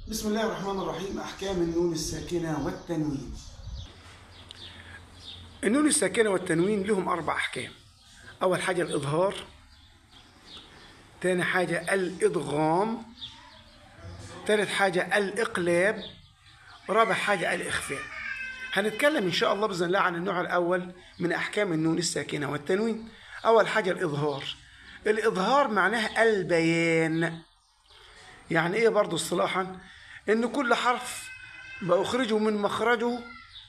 بسم الله الرحمن الرحيم. أحكام النون الساكنة والتنوين. النون الساكنة والتنوين لهم 4 أحكام. أول حاجة الإظهار، تاني حاجة الإدغام، تالت حاجة الإقلاب، رابع حاجة الإخفاء. هنتكلم إن شاء الله بإذن الله عن النوع الأول من أحكام النون الساكنة والتنوين. أول حاجة الإظهار. الإظهار معناها البيان. يعني إيه برضو اصطلاحا؟ إن كل حرف بأخرجه من مخرجه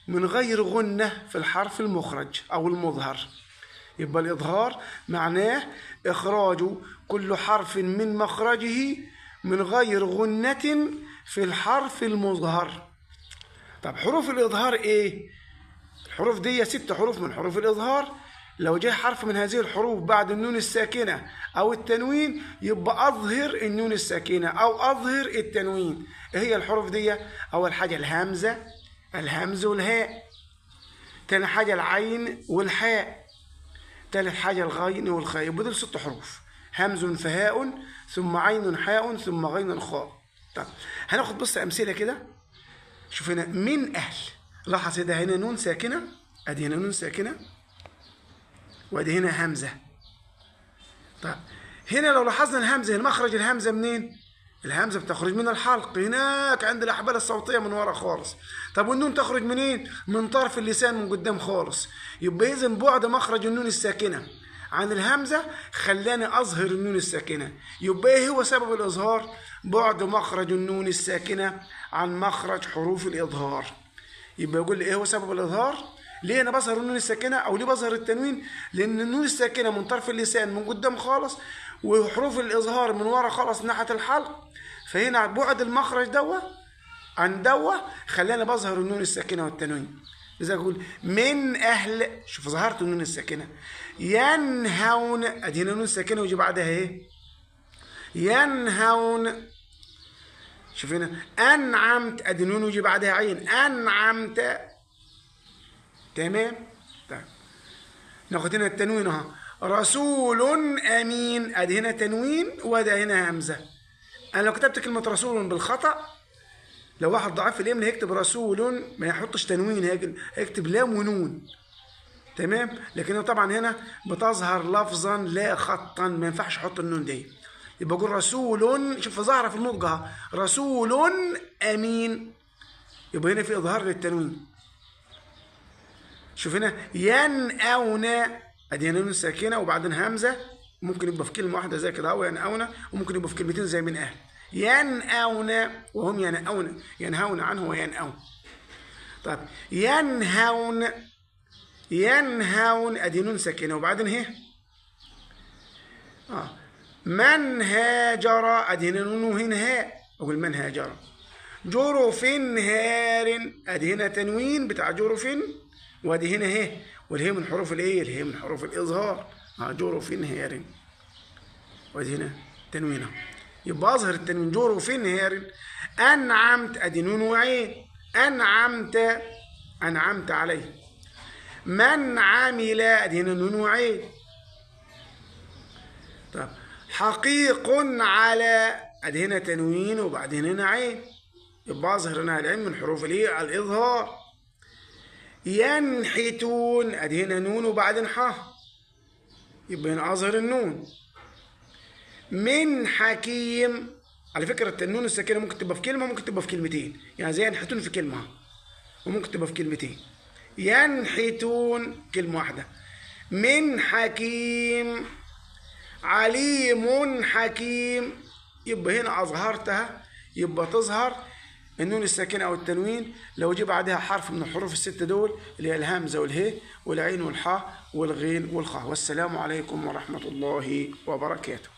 من غير غنة في الحرف المخرج أو المظهر. يبقى الإظهار معناه إخراج كل حرف من مخرجه من غير غنة في الحرف المظهر. طب حروف الإظهار إيه؟ الحروف دي 6 حروف من حروف الإظهار. لو جاء حرف من هذه الحروف بعد النون الساكنة أو التنوين يبقى أظهر النون الساكنة أو أظهر التنوين. إيه هي الحروف دي؟ أول حاجة الهمزة، الهمز والهاء. تاني حاجة العين والحاء. تالت حاجة الغين والخاء. يبقى دول 6 حروف: همز فهاء ثم عين حاء ثم غين خاء. طب هناخد بص أمثلة كده. شوف هنا من أهل. لاحظ ده هنا نون ساكنة، أدي هنا نون ساكنة وادي هنا همزة. طب هنا لو لاحظنا الهمزة، المخرج الهمزة منين؟ الهمزة بتخرج من الحلق هناك عند الأحبال الصوتية من ورا خالص. طب والنون تخرج منين؟ من طرف اللسان من قدام خالص. يبقى إذن بعد مخرج النون الساكنة عن الهمزة خلاني أظهر النون الساكنة. يبقى إيه هو سبب الإظهار؟ بعد مخرج النون الساكنة عن مخرج حروف الإظهار. يبقى يقول لي إيه هو سبب الإظهار؟ ليه أنا بظهر النون الساكنة أو ليه بظهر التنوين؟ لأن النون الساكنة من طرف اللسان من قدام خالص وحروف الإظهار من ورا خالص ناحية الحلق. فهنا بعد المخرج دوا عن دوا خلاني بظهر النون الساكنة والتنوين. لذا أقول من أهل. شوف ظهرت النون الساكنة. ينهون، أدي هنا نون ساكنة ويجي بعدها إيه؟ ينهون. شوف هنا أنعمت، أدي نون ويجي بعدها عين. أنعمت. تمام؟ طيب ناخد هنا التنوين اهو. رسول امين، ادي هنا تنوين وادي هنا همزه. انا لو كتبت كلمه رسول بالخطا، لو واحد ضعيف في الاملا هيكتب رسول ما يحطش تنوين، هيكتب لام ونون. تمام؟ لكن طبعا هنا بتظهر لفظا لا خطا، ما ينفعش احط النون دي. يبقى اقول رسول، شوف ظاهره في النطق اهو، رسول امين. يبقى هنا في اظهار للتنوين. شوف هنا ينأون، ادي هنا نون ساكنه وبعدين همزه، ممكن يبقى في كلمه واحده زي كده اهو ينأون، وممكن يبقى في كلمتين زي من اهل. ينأون وهم ينأون، ينهون عنه وينأون. طيب ينهون، ينهون ادي نون ساكنه وبعدين هي من هاجر، ادي هنا نون وهنا هاء، اقول من هاجر. جرف هار، ادي هنا تنوين بتاع جرف وادي هنا هي، والهي من حروف الايه؟ الهي من حروف الاظهار. جرف هار وادي هنا تنوينها. يبقى اظهر التنوين جرف هار. انعمت، ادي نون وعين. انعمت، انعمت عليه. من عمل، ادي هنا نون وعين. طب حقيق على، ادي هنا تنوين وبعدين هنا عين. يبقى اظهر هنا العين من حروف الايه؟ الاظهار. ينحتون، ادي هنا نون وبعدين ح، يبقى هنا اظهر النون. من حكيم، على فكره النون الساكنه ممكن تبقى في كلمه وممكن تبقى في كلمتين، يعني زي ينحتون في كلمه وممكن تبقى في كلمتين. ينحتون كلمه واحده. من حكيم، عليم حكيم. يبقى هنا اظهرتها. يبقى تظهر النون الساكنة أو التنوين لو جه بعدها حرف من الحروف ال6 دول اللي هي الهمزة والهاء والعين والحاء والغين والخاء. والسلام عليكم ورحمة الله وبركاته.